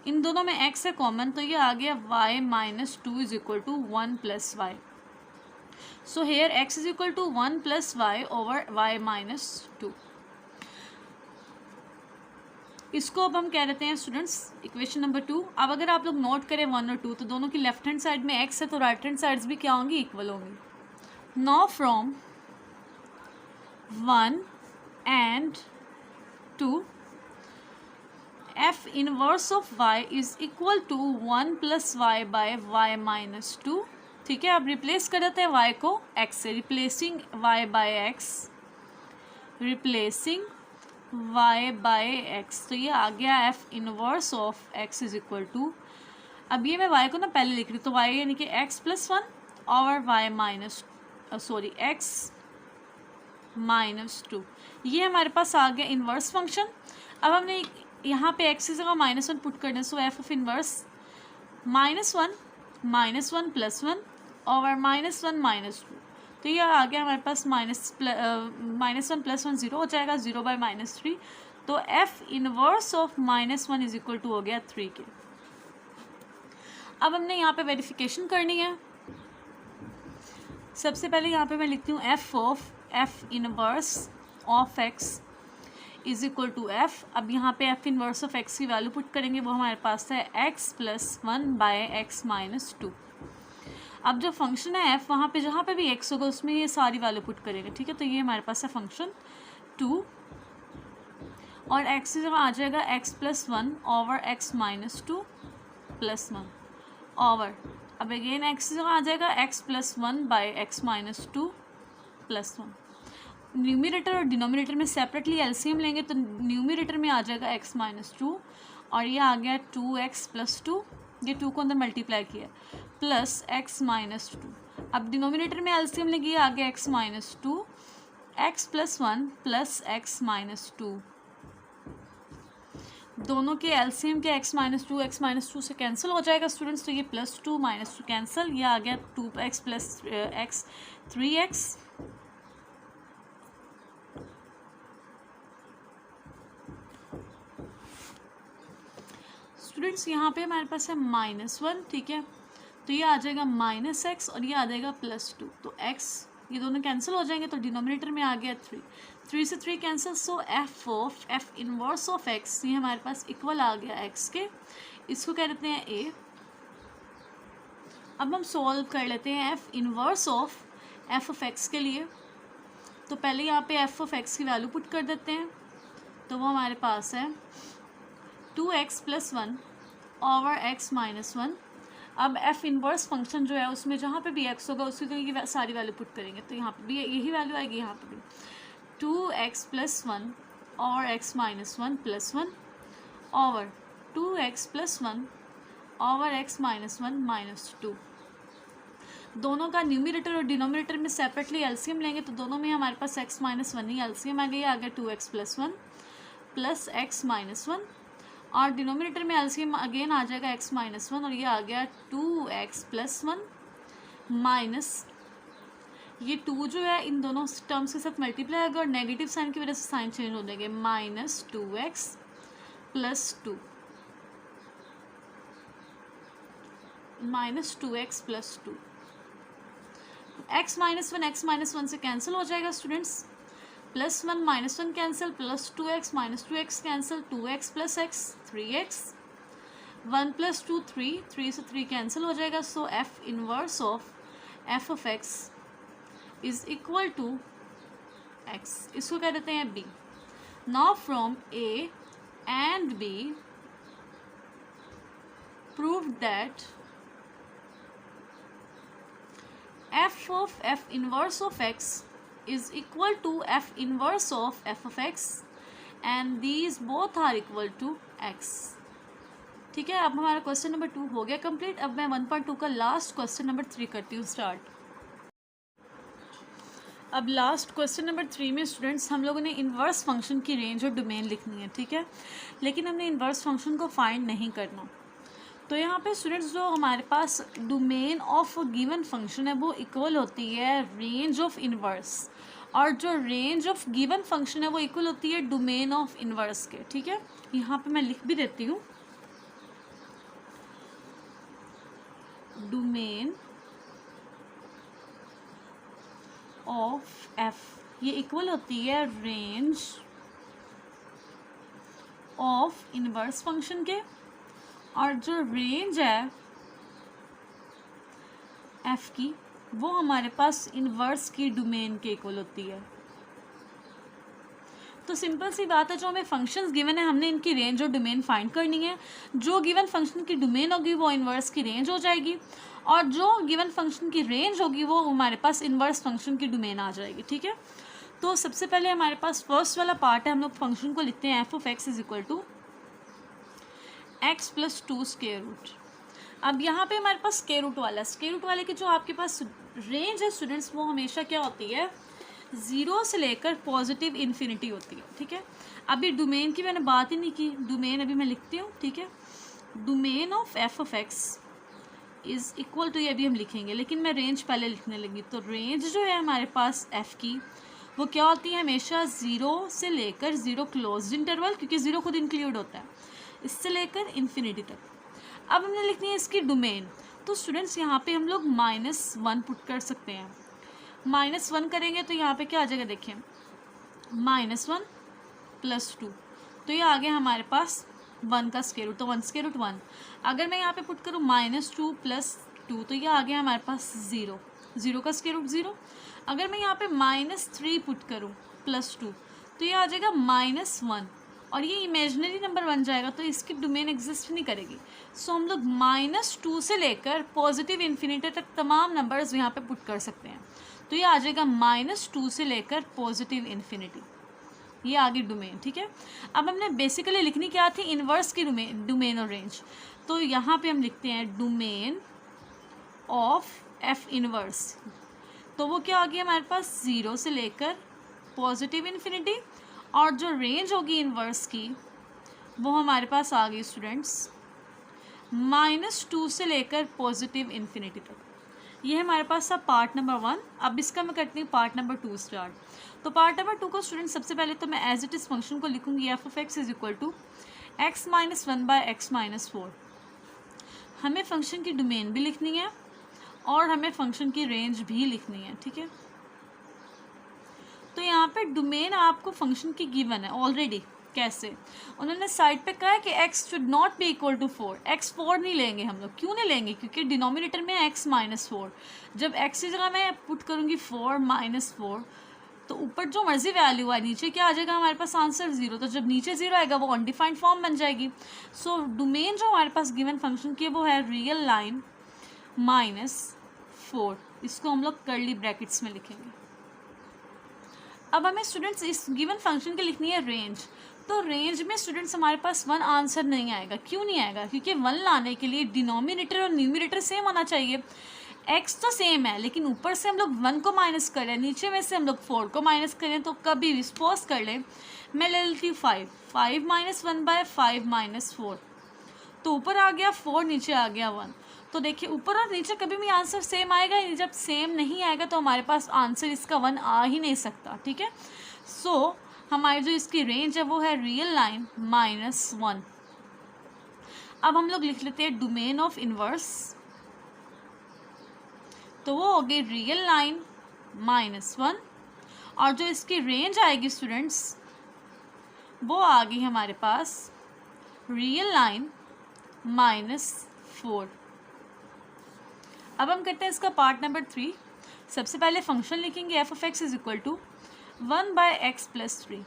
इन दोनों में x है कॉमन, तो ये आ गया y - 2 is equal to 1 + y। So here x is equal to 1 + y over y - 2। इसको अब हम कह देते हैं स्टूडेंट्स इक्वेशन नंबर 2। अब अगर आप लोग नोट करें 1 और 2, तो दोनों की लेफ्ट हैंड साइड में x है, तो राइट हैंड साइड्स भी क्या होंगी, इक्वल होंगी। Now from 1 and 2 f inverse of y is equal to 1 + y/y - 2, ठीक है। अब रिप्लेस कर देते हैं y को x से, रिप्लेसिंग y/x, रिप्लेसिंग y/x। तो ये आ गया f inverse of x is equal to, अब ये मैं y को ना पहले लिख रही हूँ, तो y यानी कि x + 1 और x - 2, ये हमारे पास आ गया इनवर्स फंक्शन। अब हमने यहाँ पे x की जगह -1 पुट करना है। सो f ऑफ इनवर्स -1 + 1 और -1 - 2, तो ये आ गया हमारे पास -1 + 1 0 हो जाएगा, 0/-3। तो f inverse of -1 is equal to हो गया 3 के। अब हमने यहाँ पे वेरिफिकेशन करनी है। सबसे पहले यहाँ पे मैं लिखती हूँ f inverse of x is equal to f। अब यहाँ पे f इनवर्स ऑफ x की वैल्यू पुट करेंगे, वो हमारे पास है x + 1/x - 2। अब जो फंक्शन है f, वहाँ पे जहाँ पे भी x होगा उसमें ये सारी वैल्यू पुट करेंगे, ठीक है। तो ये हमारे पास है फंक्शन 2, और x की जगह आ जाएगा x + 1 ओवर x - 2 + 1 ओवर, अब अगेन x की जगह आ जाएगा x + 1/x - 2 + 1 न्यूमरेटर और डिनोमिनेटर में सेपरेटली एलसीएम लेंगे तो न्यूमरेटर में आ जाएगा x माइनस 2 और ये आ गया 2x प्लस 2, ये 2 को अंदर मल्टीप्लाई किया प्लस x माइनस 2। अब डिनोमिनेटर में एलसीएम लेंगे, ये आ गया x minus 2 x plus 1 plus x minus 2। दोनों के एलसीएम के x माइनस टू से कैंसिल हो जाएगा स्टूडेंट्स, तो ये प्लस 2 माइनस 2 कैंसिल, ये आ गया 2x plus x 3x। Students यहाँ पे हमारे पास है -1, ठीक है, तो ये आ जाएगा -x और ये आ जाएगा +2, तो x ये दोनों कैंसिल हो जाएंगे, तो डिनोमिनेटर में आ गया 3 से 3 cancel, so f inverse of x ये हमारे पास इक्वल आ गया x के, इसको कह देते हैं a। अब हम सॉल्व कर लेते हैं f inverse of f of x के लिए, तो पहले यहाँ पे f ऑफ x की वैल्यू पुट कर देते हैं, तो वो हमारे पास है 2x plus 1 over x minus 1। अब f इनवर्स फंक्शन जो है उसमें जहाँ पे भी x होगा उसकी तो ये सारी वैल्यू पुट करेंगे, तो यहाँ पे भी यही वैल्यू आएगी, यहाँ पे भी 2x प्लस 1 और x minus 1 plus 1 over 2x plus 1 over x minus 1 minus 2। दोनों का न्यूमरेटर और डिनोमिनेटर में सेपरेटली एलसीएम लेंगे तो दोनों में हमारे पास x माइनस 1 ही एलसीएम आ गया 2x plus 1 plus x minus 1 और डिनोमिनेटर में एलसीएम अगेन आ जाएगा x माइनस 1 और ये आ गया 2x प्लस 1 माइनस ये 2 जो है इन दोनों टर्म्स के साथ मल्टीप्लाई होगा और नेगेटिव साइन की वजह से साइन चेंज हो जाएंगे -2x plus 2 -2x plus 2। x minus 1 से कैंसिल हो जाएगा students, +1 -1 cancel, +2x -2x cancel, 2x plus x 3x, 1 + 2 3 से 3 कैंसिल हो जाएगा, so f inverse of f of x is equal to x, इसको कह देते हैं b। Now from a and b prove that f of f inverse of x is equal to f inverse of f of x and these both are equal to x। ठीक है, अब हमारा क्वेश्चन नंबर 2 हो गया कंप्लीट। अब मैं 1.2 का लास्ट क्वेश्चन नंबर 3 करती हूँ स्टार्ट। अब लास्ट क्वेश्चन नंबर 3 में स्टूडेंट्स हम लोगों ने इन्वर्स फंक्शन की रेंज और डोमेन लिखनी है, ठीक है, लेकिन हमने इन्वर्स फंक्शन को फाइंड नहीं करना। तो यहाँ पे स्टूडेंट्स जो हमारे पास डोमेन ऑफ गिवन फंक्शन है वो इक्वल होती है रेंज ऑफ इन्वर्स, और जो रेंज ऑफ गिवन फंक्शन है वो इक्वल होती है डोमेन ऑफ इन्वर्स के, ठीक है। यहाँ पे मैं लिख भी देती हूँ, डोमेन ऑफ एफ ये इक्वल होती है रेंज ऑफ इन्वर्स फंक्शन के, और जो रेंज है एफ की वो हमारे पास इन्वर्स की डोमेन के इक्वल होती है। तो सिंपल सी बात है, जो हमें फंक्शंस गिवन है हमने इनकी रेंज और डोमेन फाइंड करनी है। जो गिवन फंक्शन की डोमेन होगी वो इन्वर्स की रेंज हो जाएगी, और जो गिवन फंक्शन की रेंज होगी वो हमारे पास इन्वर्स फंक्शन की डोमेन आ जाएगी, ठीक है। तो सबसे पहले हमारे पास फर्स्ट वाला पार्ट है, हम लोग फंक्शन को लिखते हैं f of x is equal to x plus 2 square root. अब यहाँ पे हमारे पास स्क्वायर रूट वाला, स्क्वायर रूट वाले की जो आपके पास रेंज है स्टूडेंट्स वो हमेशा क्या होती है, 0 से लेकर पॉजिटिव इन्फिनिटी होती है, ठीक है। अभी डोमेन की मैंने बात ही नहीं की, डोमेन अभी मैं लिखती हूँ, ठीक है। Domain of f of x is equal to, ये अभी हम लिखेंगे लेकिन मैं रेंज पहले लिखने लगी। तो रेंज जो है हमारे पास एफ़ की वो क्या होती है, हमेशा 0 से लेकर 0 क्लोज इंटरवल, क्योंकि 0 खुद इंक्लूड होता है, इससे लेकर इन्फिनिटी तक। अब हमने लिखनी है इसकी डोमेन, तो स्टूडेंट्स यहाँ पे हम लोग -1 पुट कर सकते हैं। -1 करेंगे तो यहाँ पे क्या आ जाएगा, देखिए -1 प्लस 2, तो ये आ गया हमारे पास 1 का स्क्वायर रूट, तो 1 स्क्वायर रूट 1। अगर मैं यहाँ पे पुट करूँ -2 प्लस 2, तो ये आ गया हमारे पास 0, 0 का स्क्वायर रूट 0। अगर मैं यहाँ पे -3 पुट करूँ प्लस 2, तो ये आ जाएगा -1, और ये इमेजिनरी नंबर बन जाएगा तो इसकी डोमेन एग्जिस्ट नहीं करेगी। सो हम लोग -2 से लेकर पॉजिटिव इन्फिनिटी तक तमाम नंबर्स यहाँ पे पुट कर सकते हैं। तो ये आ जाएगा -2 से लेकर पॉजिटिव इन्फिनिटी, ये आगे डोमेन। ठीक है, अब हमने बेसिकली लिखनी क्या थी, इन्वर्स की डोमेन और रेंज। तो यहाँ पे हम लिखते हैं डोमेन ऑफ एफ इनवर्स, तो वो क्या आ गया हमारे पास 0 से लेकर पॉजिटिव इन्फिनिटी, और जो रेंज होगी इन्वर्स की वो हमारे पास आ गई स्टूडेंट्स -2 से लेकर पॉजिटिव इन्फिनिटी तक। ये हमारे पास था पार्ट नंबर 1। अब इसका मैं करती हूँ पार्ट नंबर 2 स्टार्ट। तो पार्ट नंबर 2 को स्टूडेंट सबसे पहले तो मैं एज इट इज़ फंक्शन को लिखूँगी f of x is equal to x - 1 / x - 4। हमें फंक्शन की डोमेन भी लिखनी है और हमें फंक्शन की रेंज भी लिखनी है। ठीक है, तो यहाँ पे डोमेन आपको फंक्शन की गिवन है ऑलरेडी। कैसे, उन्होंने साइड पे कहा है कि x should not be equal to 4। x 4 नहीं लेंगे हम लोग। क्यों नहीं लेंगे, क्योंकि डिनोमिनेटर में x - 4। जब x की जगह मैं पुट करूँगी 4 - 4 तो ऊपर जो मर्जी वैल्यू है नीचे क्या आ जाएगा हमारे पास आंसर 0। तो जब नीचे 0 आएगा वो अनडिफाइंड फॉर्म बन जाएगी। सो डोमेन जो हमारे पास गिवन फंक्शन की है वो है रियल लाइन -4। इसको हम लोग कर्ली ब्रैकेट्स में लिखेंगे। अब हमें स्टूडेंट्स इस गिवन फंक्शन की लिखनी है रेंज। तो रेंज में स्टूडेंट्स हमारे पास 1 आंसर नहीं आएगा। क्यों नहीं आएगा, क्योंकि 1 लाने के लिए डिनोमिनेटर और न्यूमिनेटर सेम होना चाहिए। x तो सेम है लेकिन ऊपर से हम लोग 1 को माइनस करें, नीचे में से हम लोग 4 को माइनस करें। तो कभी भी सपोज कर लें मैं ले लेती हूँ 5 - 1 / 5 - 4, तो ऊपर आ गया 4, नीचे आ गया 1। तो देखिए ऊपर और नीचे कभी भी आंसर सेम आएगा ही नहीं। जब सेम नहीं आएगा तो हमारे पास आंसर इसका 1 आ ही नहीं सकता। ठीक है, सो हमारी जो इसकी रेंज है वो है रियल लाइन -1। अब हम लोग लिख लेते हैं डोमेन ऑफ इनवर्स, तो वो हो गई रियल लाइन -1, और जो इसकी रेंज आएगी स्टूडेंट्स वो आ गई हमारे पास रियल लाइन -4। अब हम करते हैं इसका पार्ट नंबर 3। सबसे पहले फंक्शन लिखेंगे f of x is equal to 1/x + 3।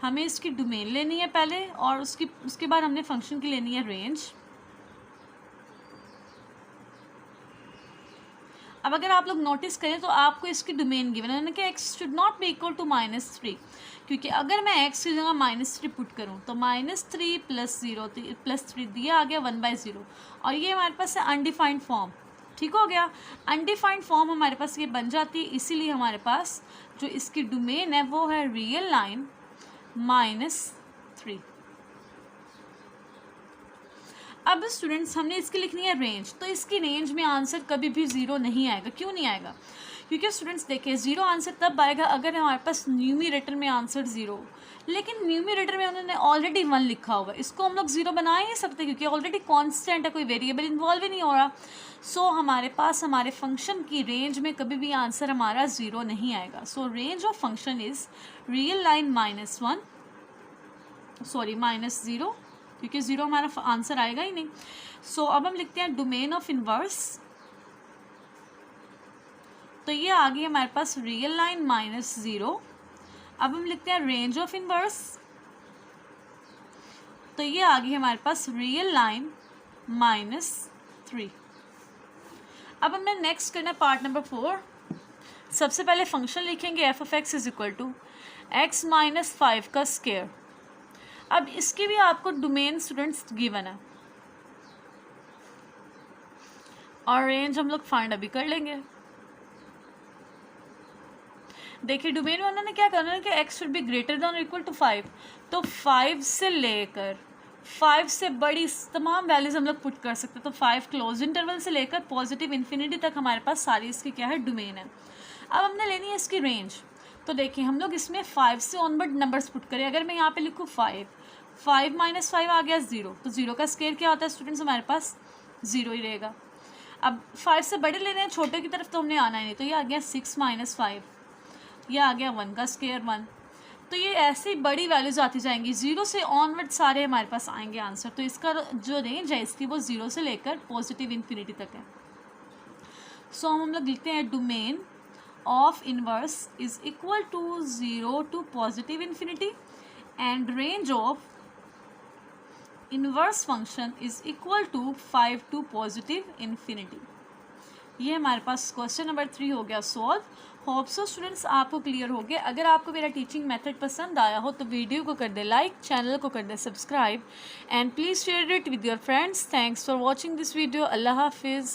हमें इसकी डोमेन लेनी है पहले, और उसके बाद हमने फंक्शन की लेनी है रेंज। अब अगर आप लोग नोटिस करें तो आपको इसकी डोमेन गिवन है, उन्होंने कहा x should not be equal to -3, क्योंकि अगर मैं x की जगह -3 पुट करूं तो -3 + 0 +3 दिया आ गया 1/0, और ये हमारे पास है अनडिफाइंड फॉर्म। ठीक हो गया, अनडिफाइंड फॉर्म हमारे पास ये बन जाती है। इसीलिए हमारे पास जो इसकी डोमेन है वो है रियल लाइन -3। अब स्टूडेंट्स हमने इसकी लिखनी है रेंज। तो इसकी रेंज में आंसर कभी भी 0 नहीं आएगा। क्यों नहीं आएगा, क्योंकि स्टूडेंट्स देखिए 0 आंसर तब आएगा अगर हमारे पास न्यूमिरेटर में आंसर 0, लेकिन न्यूमिरेटर में उन्होंने ऑलरेडी 1 लिखा हुआ है। इसको हम लोग 0 बना ही नहीं सकते क्योंकि ऑलरेडी कॉन्स्टेंट है, कोई वेरिएबल इन्वॉल्व ही नहीं हो रहा। सो हमारे पास हमारे फंक्शन की रेंज में कभी भी आंसर हमारा 0 नहीं आएगा। सो range of function is real line -0, क्योंकि 0 हमारा आंसर आएगा ही नहीं। सो अब हम लिखते हैं डोमेन ऑफ इनवर्स, तो ये आ गई हमारे पास रियल लाइन -0। अब हम लिखते हैं रेंज ऑफ इनवर्स, तो ये आ गई हमारे पास रियल लाइन -3। अब हमें नेक्स्ट करना है पार्ट नंबर 4। सबसे पहले फंक्शन लिखेंगे f of x is equal to x - 5 का स्क्वायर। अब इसकी भी आपको डोमेन स्टूडेंट्स गिवन है और रेंज हम लोग फाइंड अभी कर लेंगे। देखिए डोमेन में उन्होंने क्या करना है कि x should be greater than और इक्वल टू 5, तो 5 से लेकर 5 से बड़ी तमाम वैल्यूज हम लोग पुट कर सकते हैं। तो 5 क्लोज इंटरवल से लेकर पॉजिटिव इन्फिनिटी तक हमारे पास सारी इसकी क्या है डोमेन है। अब हमने लेनी है इसकी रेंज। तो देखिए हम लोग इसमें 5 से ऑनवर्ड नंबर्स पुट करें। अगर मैं यहाँ पे लिखूँ 5 - 5 आ गया 0, तो 0 का स्क्वायर क्या होता है स्टूडेंट्स, हमारे पास 0 ही रहेगा। अब 5 से बड़े ले रहे हैं, छोटे की तरफ तो हमने आना ही नहीं, तो ये आ गया 6 - 5, ये आ गया 1 का स्क्वायर 1। तो ये ऐसे ही बड़ी वैल्यूज आती जाएंगी, 0 से ऑनवर्ड सारे हमारे पास आएंगे आंसर। तो इसका जो रेंज है इसकी वो 0 से लेकर पॉजिटिव इन्फिनिटी तक है। सो हम लोग लिखते हैं domain of inverse is equal to 0 to positive infinity, and range of inverse function is equal to 5 to positive infinity. ये हमारे पास क्वेश्चन नंबर 3 हो गया सॉल्व। होप सो स्टूडेंट्स आपको क्लियर हो गया। अगर आपको मेरा टीचिंग मेथड पसंद आया हो तो वीडियो को कर दे लाइक, चैनल को कर दे subscribe and please share it with your friends. Thanks for watching this video. Allah हाफिज़।